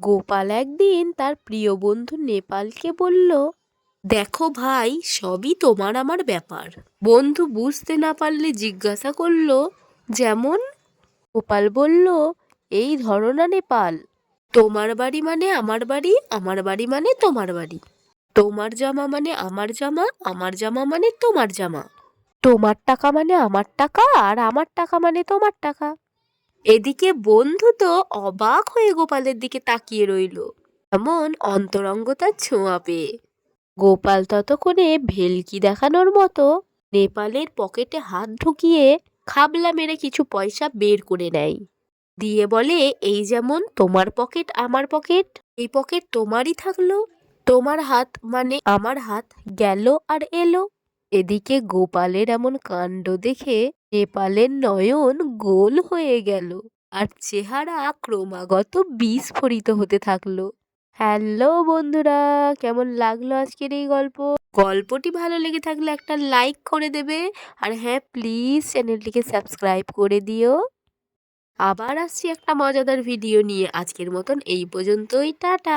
গোপাল একদিন তার প্রিয় বন্ধু নেপালকে বলল, দেখো ভাই, সবই তোমার আমার ব্যাপার। বন্ধু বুঝতে না পারলে জিজ্ঞাসা করলো, যেমন? গোপাল বলল, এই ধরো না নেপাল, তোমার বাড়ি মানে আমার বাড়ি, আমার বাড়ি মানে তোমার বাড়ি, তোমার জামা মানে আমার জামা, আমার জামা মানে তোমার জামা, তোমার টাকা মানে আমার টাকা, আর আমার টাকা মানে তোমার টাকা। এদিকে বন্ধু তো অবাক হয়ে গোপালের দিকে তাকিয়ে রইল, এমন অন্তরঙ্গতার ছোঁয়া পেয়ে। গোপাল ততক্ষণে ভেলকি দেখানোর মতো নেপালের পকেটে হাত ঢুকিয়ে খাবলা মেরে কিছু পয়সা বের করে নেয়, দিয়ে বলে, এই যেমন তোমার পকেট আমার পকেট, এই পকেট তোমারই থাকলো, তোমার হাত মানে আমার হাত, গেল আর এলো। এদিকে গোপালের এমন কাণ্ড দেখে নেপালের নয়ন গোল হয়ে গেল, আর চেহারা ক্রমাগত বিস্ফোরিত হতে থাকলো। হ্যালো বন্ধুরা, কেমন লাগলো আজকের এই গল্প? গল্পটি ভালো লেগে থাকলে একটা লাইক করে দেবে, আর হ্যাঁ, প্লিজ চ্যানেলটিকে সাবস্ক্রাইব করে দিও। আবার আসছি একটা মজাদার ভিডিও নিয়ে। আজকের মতন এই পর্যন্তই, টাটা।